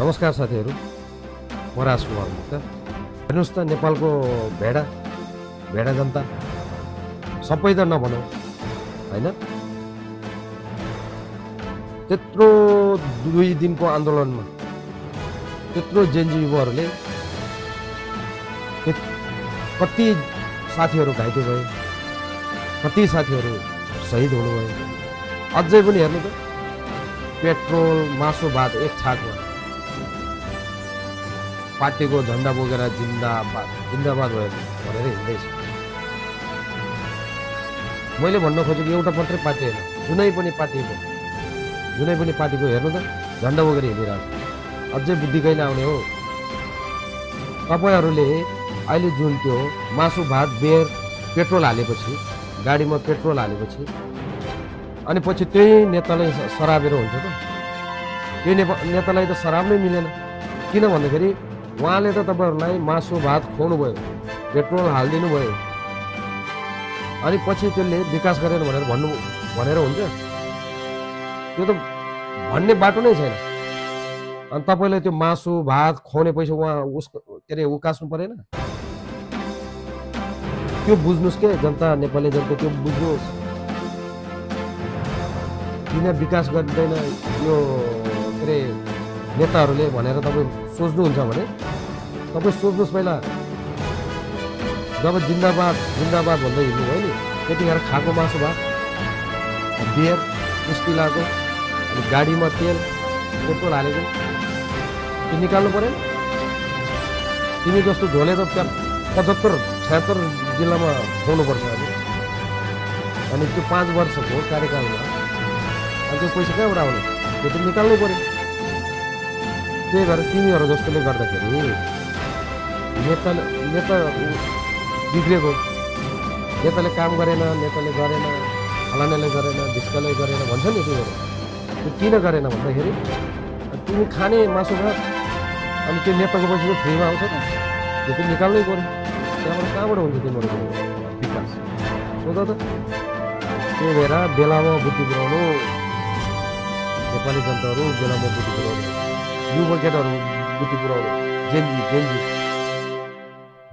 नमस्कार साथीहरू, म राजकुमार मुक्ता। हेर्नुहोस् त, नेपालको भेडा भेडा जनता सबै त नभनौँ होइन, त्यत्रो 2 दिनको आन्दोलनमा त्यत्रो जेनजी युवाहरूले कति साथीहरू घाइते भए, कति साथीहरू शहीद हुनुभयो। अझै पनि हेर्नु त, पेट्रोल मासु भात एक छाकमा पार्टीको झन्डा बोकेर जिन्दाबाद जिन्दाबाद भयो भनेर हिँड्दैछ। मैले भन्न खोजेको एउटा मात्रै पार्टी होइन, जुनै पनि पार्टीको हेर्नु त झन्डा बोकेर हिँडिरहेको छ। अझै बुद्धि कहिले आउने हो? तपाईँहरूले अहिले जुन त्यो मासु भात बेर पेट्रोल हालेपछि, गाडीमा पेट्रोल हालेपछि अनि पछि त्यही नेतालाई सराबेर हुन्छ त? त्यो नेतालाई त सराब्नै मिलेन। किन भन्दाखेरि उहाँले त तपाईँहरूलाई मासु भात खुवाउनु भयो, पेट्रोल हालिदिनु भयो, अनि पछि त्यसले विकास गरेन भनेर हुन्छ? त्यो त भन्ने बाटो नै छैन। अनि तपाईँले त्यो मासु भात खुवाउने पैसा उकास्नु परेन? त्यो बुझ्नुहोस् के जनता, नेपाली जनता त्यो बुझ्नुहोस्। किन विकास गर्दैन यो नेताहरूले भनेर तपाईँ सोच्नुहुन्छ भने तपाईँ सोच्नुहोस् पहिला। जब जिन्दाबाद जिन्दाबाद भन्दै हिँड्नुभयो नि, त्यतिखेर खाएको मासु भात बियर कुस्ती लगाएको, अनि गाडीमा तेल पेट्रोल हालेको, त्यो निकाल्नु परेन? तिमी जस्तो झोले त 75-76 जिल्लामा खुवाउनुपर्छ। अनि त्यो 5 वर्षको कार्यकालमा अनि त्यो पैसा कहाँबाट आउने? त्यो त निकाल्नै पऱ्यो। त्यही भएर तिमीहरू जस्तोले गर्दाखेरि नेता बिग्रेको, नेताले काम गरेन, नेताले गरेन, फलानाले गरेन, ढिस्काले गरेन भन्छ नि। तिमीहरू त्यो किन गरेन भन्दाखेरि तिमी खाने मासु भात अनि त्यो नेताको पैसा फ्रीमा आउँछ त? त्यो त निकाल्नै पऱ्यो। त्यहाँबाट कहाँबाट हुन्छ तिमीहरूको विकास? सोध त। त्यही भएर बेलामा बुद्धि पुऱ्याउनु, नेपाली जनताहरू बेलामा बुद्धि पुऱ्याउनु, युवा केटाहरू बुद्धि पुऱ्याउनु।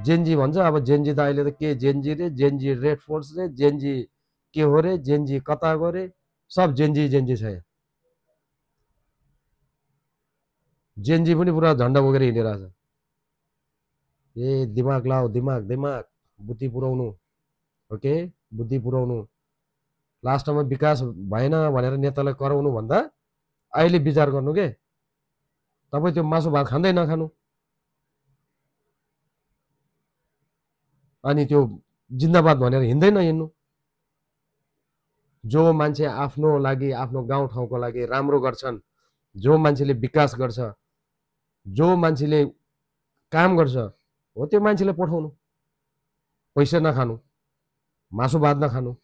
जेनजी भन्छ। अब जेनजी त अहिले त के जेनजी रे, जेनजी रेड फोर्स रे, जेनजी के हो रे, जेनजी कता गरे, सब जेनजी छ। जेनजी पनि पुरा झन्डा बोकेर हिँडिरहेछ। ए दिमाग लाऊ, दिमाग बुद्धि पुऱ्याउनु। ओके, बुद्धि पुऱ्याउनु। लास्टमा विकास भएन भनेर नेतालाई कराउनु भन्दा अहिले विचार गर्नु के। तपाईँ त्यो मासु भात खाँदै नखानु, अनि त्यो जिन्दाबाद भनेर हिँड्दै नहिँड्नु। जो मान्छे आफ्नो लागि, आफ्नो गाउँठाउँको लागि राम्रो गर्छन्, जो मान्छेले विकास गर्छ, जो मान्छेले काम गर्छ, हो त्यो मान्छेले पठाउनु। पैसा नखानु, मासु भात नखानु।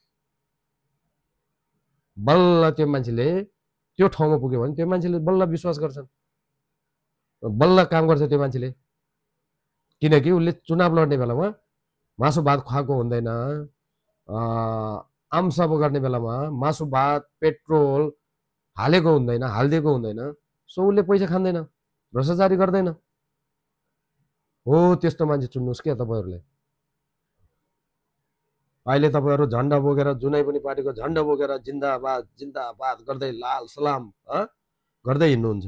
बल्ल त्यो मान्छेले त्यो ठाउँमा पुग्यो भने त्यो मान्छेले बल्ल विश्वास गर्छन्, बल्ल काम गर्छ त्यो मान्छेले। किनकि उसले चुनाव लड्ने बेलामा मासु भात खुवाएको हुँदैन, आमसभा गर्ने बेलामा मासु भात पेट्रोल हालिदिएको हुँदैन। सो उसले पैसा खाँदैन, भ्रष्टाचारी गर्दैन। हो त्यस्तो मान्छे चुन्नुहोस् क्या तपाईँहरूले। अहिले तपाईँहरू झन्डा बोकेर, जुनै पनि पार्टीको झन्डा बोकेर जिन्दाबाद जिन्दाबाद गर्दै लाल सलाम गर्दै हिँड्नुहुन्छ।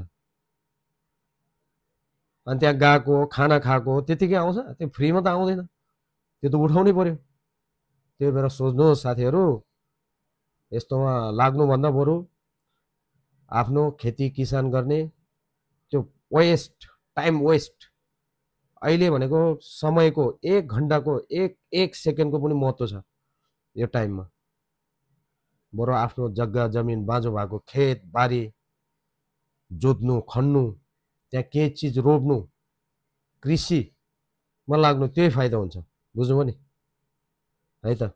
अनि त्यहाँ गएको खाना खाएको त्यतिकै आउँछ? त्यो फ्रीमा त आउँदैन, त्यो त उठाउनै पर्यो। त्यही भएर सोच्नुहोस् साथीहरू, यस्तोमा लाग्नुभन्दा बरु आफ्नो खेती किसान गर्ने त्यो टाइम वेस्ट, अहिले भनेको समयको 1 घन्टाको 1 सेकेन्डको पनि महत्त्व छ यो टाइममा। बरु आफ्नो जग्गा जमिन बाँझो भएको खेत बारी जोत्नु, खन्नु, त्यहाँ केही चिज रोप्नु, कृषिमा लाग्नु, त्यही फाइदा हुन्छ। बुझ्नुभयो नि है त?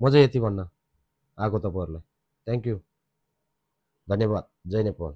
म चाहिँ यति भन्न आएको तपाईँहरूलाई। थ्याङ्क यू, धन्यवाद। जय नेपाल।